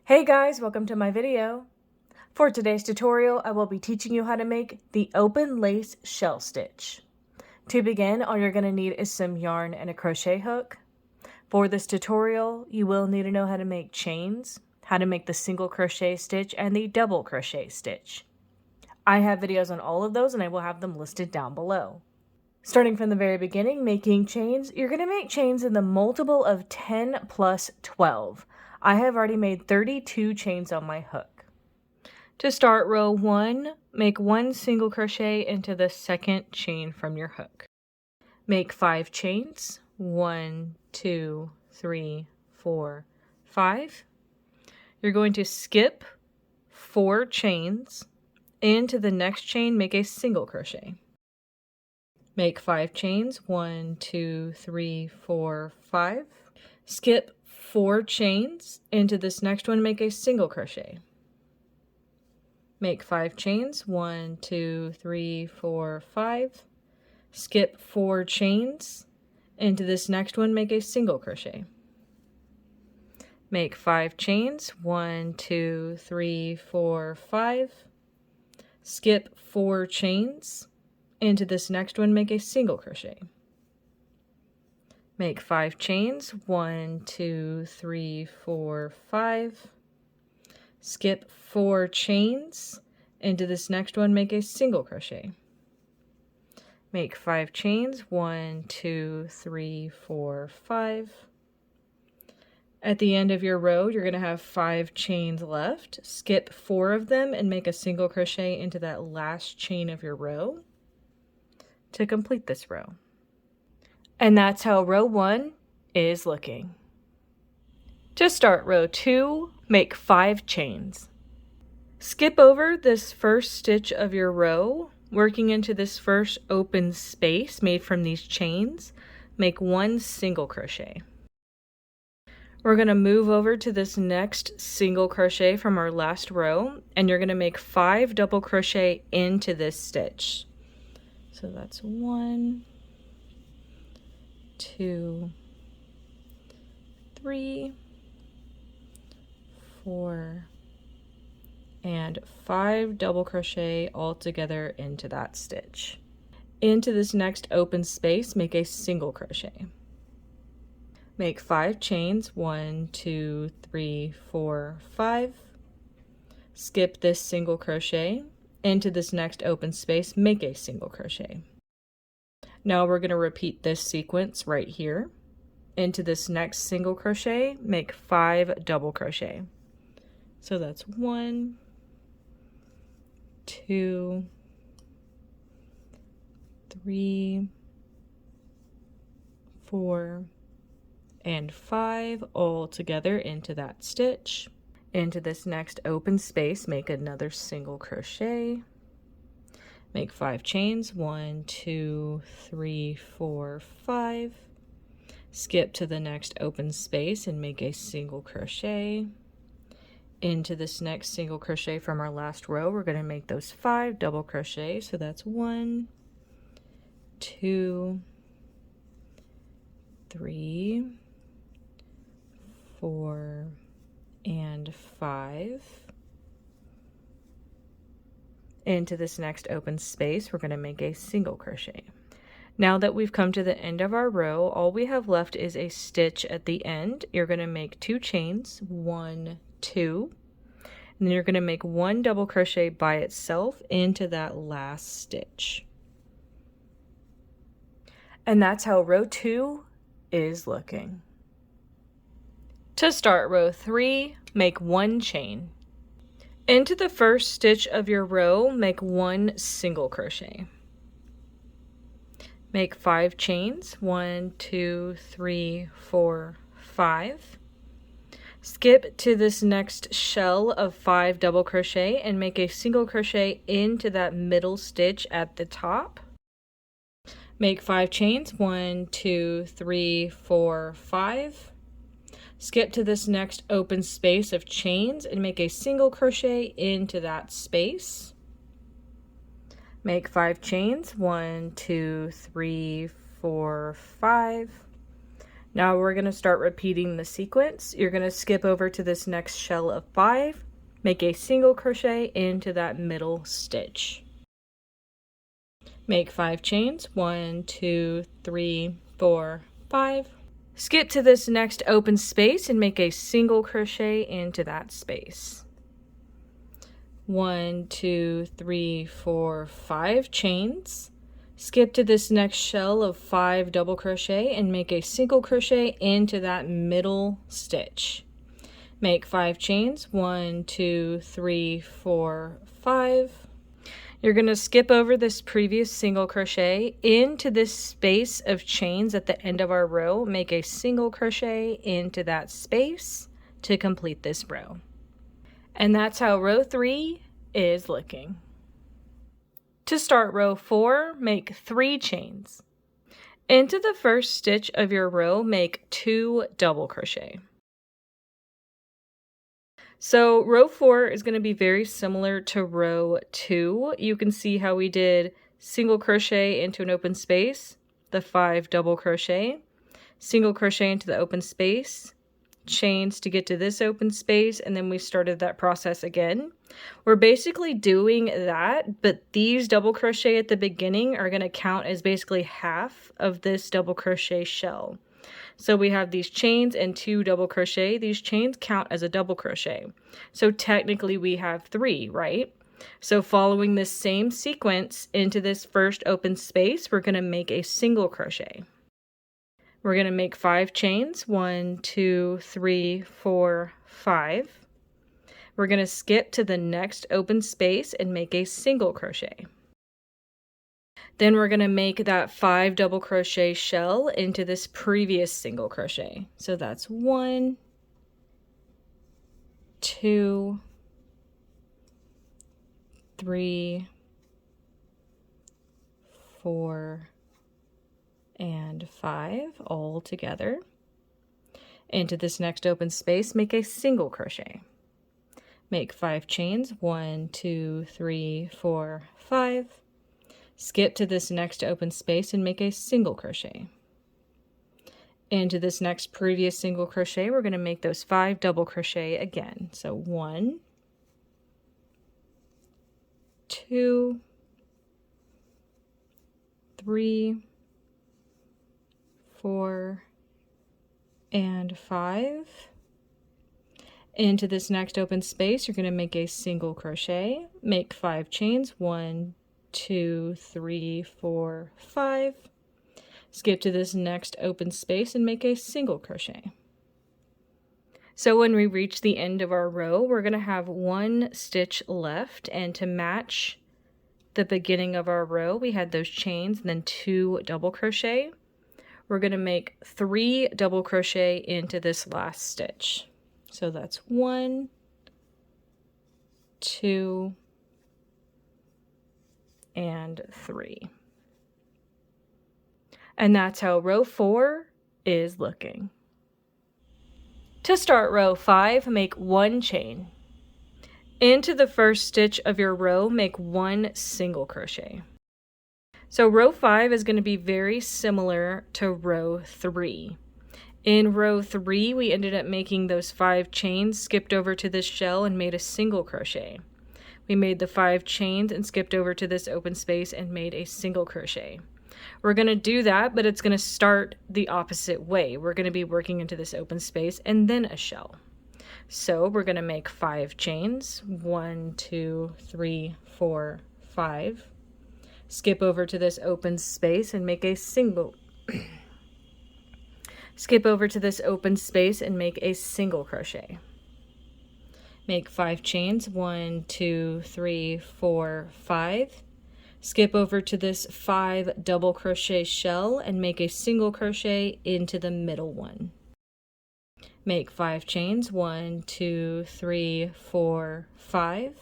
Hey guys, welcome to my video. For today's tutorial, I will be teaching you how to make the open lace shell stitch. To begin, all you're going to need is some yarn and a crochet hook. For this tutorial, you will need to know how to make chains, how to make the single crochet stitch, and the double crochet stitch. I have videos on all of those and I will have them listed down below. Starting from the very beginning, making chains, you're going to make chains in the multiple of 10 plus 12. I have already made 32 chains on my hook. To start row 1, make 1 single crochet into the second chain from your hook. Make 5 chains, 1, 2, 3, 4, 5. You're going to skip 4 chains. Into the next chain, make a single crochet. Make 5 chains, 1, 2, 3, 4, 5. Skip 4 chains. Into this next one, make a single crochet. Make 5 chains, 1, 2, 3, 4, 5. Skip 4 chains. Into this next one, make a single crochet. Make 5 chains, 1, 2, 3, 4, 5. Skip 4 chains. Into this next one, make a single crochet. Make 5 chains, 1, 2, 3, 4, 5. Skip 4 chains. Into this next one, make a single crochet. Make 5 chains, 1, 2, 3, 4, 5. At the end of your row, you're going to have 5 chains left. Skip 4 of them and make a single crochet into that last chain of your row to complete this row. And that's how row 1 is looking. To start row 2, make 5 chains. Skip over this first stitch of your row, working into this first open space made from these chains. Make 1 single crochet. We're going to move over to this next single crochet from our last row, and you're going to make 5 double crochet into this stitch. So that's 1, 2, 3, 4, and 5 double crochet all together into that stitch. Into this next open space, make a single crochet. Make 5 chains, 1, 2, 3, 4, 5. Skip this single crochet. Into this next open space, make a single crochet. Now we're going to repeat this sequence right here. Into this next single crochet, make 5 double crochet. So that's 1, 2, 3, 4, and 5 all together into that stitch. Into this next open space, make another single crochet. Make 5 chains, 1, 2, 3, 4, 5. Skip to the next open space and make a single crochet. Into this next single crochet from our last row, we're going to make those 5 double crochet. So that's 1, 2, 3, 4, and 5. Into this next open space, we're going to make a single crochet. Now that we've come to the end of our row, all we have left is a stitch at the end. You're going to make 2 chains, 1, 2, and then you're going to make 1 double crochet by itself into that last stitch. And that's how row 2 is looking. To start row 3, make 1 chain. Into the first stitch of your row, make 1 single crochet. Make 5 chains, 1, 2, 3, 4, 5. Skip to this next shell of 5 double crochet and make a single crochet into that middle stitch at the top. Make 5 chains, 1, 2, 3, 4, 5. Skip to this next open space of chains and make a single crochet into that space. Make 5 chains, 1, 2, 3, 4, 5. Now we're going to start repeating the sequence. You're going to skip over to this next shell of 5, make a single crochet into that middle stitch. Make 5 chains, 1, 2, 3, 4, 5. Skip to this next open space and make a single crochet into that space. 1, 2, 3, 4, 5 chains. Skip to this next shell of 5 double crochet and make a single crochet into that middle stitch. Make 5 chains, 1, 2, 3, 4, 5. You're going to skip over this previous single crochet into this space of chains at the end of our row, make a single crochet into that space to complete this row. And that's how row 3 is looking. To start row 4, make 3 chains. Into the first stitch of your row, make 2 double crochet. So row 4 is going to be very similar to row 2. You can see how we did single crochet into an open space, the 5 double crochet, single crochet into the open space, chains to get to this open space, and then we started that process again. We're basically doing that, but these double crochet at the beginning are going to count as basically half of this double crochet shell. So we have these chains and 2 double crochet. These chains count as a double crochet. So technically we have 3, right? So following this same sequence into this first open space, we're going to make a single crochet. We're going to make 5 chains, 1, 2, 3, 4, 5. We're going to skip to the next open space and make a single crochet. Then we're going to make that 5 double crochet shell into this previous single crochet. So that's 1, 2, 3, 4, and 5 all together. Into this next open space, make a single crochet. Make 5 chains, 1, 2, 3, 4, 5. Skip to this next open space and make a single crochet. Into this next previous single crochet, we're going to make those 5 double crochet again. So 1, 2, 3, 4, and 5. Into this next open space, you're going to make a single crochet, make 5 chains, 1, 2, 3, 4, 5. Skip to this next open space and make a single crochet. So when we reach the end of our row, we're going to have 1 stitch left, and to match the beginning of our row, we had those chains and then 2 double crochet. We're going to make 3 double crochet into this last stitch. So that's 1, 2, and 3. And that's how row 4 is looking. To start row 5, make 1 chain. Into the first stitch of your row, make 1 single crochet. So row 5 is going to be very similar to row 3. In row 3, we ended up making those 5 chains, skipped over to this shell and made a single crochet. We made the 5 chains and skipped over to this open space and made a single crochet. We're going to do that, but it's going to start the opposite way. We're going to be working into this open space and then a shell. So we're going to make 5 chains, 1, 2, 3, 4, 5. Skip over to this open space and make a single skip over to this open space and make a single crochet. Make 5 chains, 1, 2, 3, 4, 5. Skip over to this 5 double crochet shell and make a single crochet into the middle one. Make 5 chains, 1, 2, 3, 4, 5.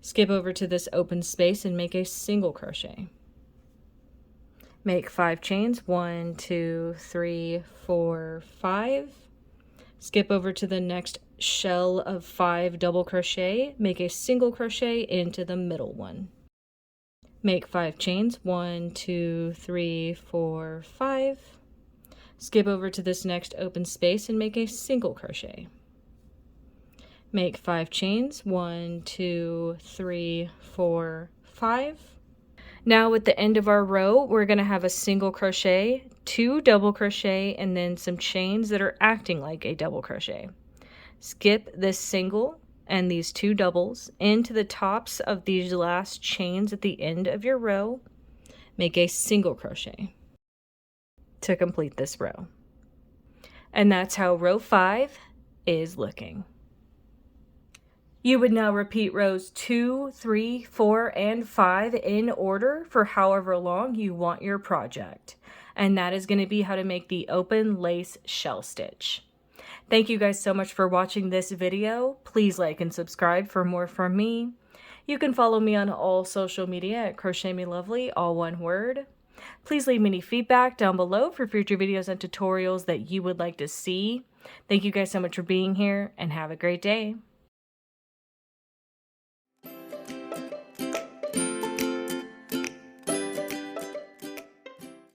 Skip over to this open space and make a single crochet. Make 5 chains, 1, 2, 3, 4, 5. Skip over to the next shell of 5 double crochet, make a single crochet into the middle one. Make 5 chains, 1, 2, 3, 4, 5. Skip over to this next open space and make a single crochet. Make 5 chains, 1, 2, 3, 4, 5. Now at the end of our row, we're going to have a single crochet, 2 double crochet, and then some chains that are acting like a double crochet. Skip this single and these 2 doubles into the tops of these last chains at the end of your row. Make a single crochet to complete this row. And that's how row 5 is looking. You would now repeat rows 2, 3, 4, and 5 in order for however long you want your project. And that is going to be how to make the open lace shell stitch. Thank you guys so much for watching this video. Please like and subscribe for more from me. You can follow me on all social media at crochetmelovely, all one word. Please leave me any feedback down below for future videos and tutorials that you would like to see. Thank you guys so much for being here and have a great day.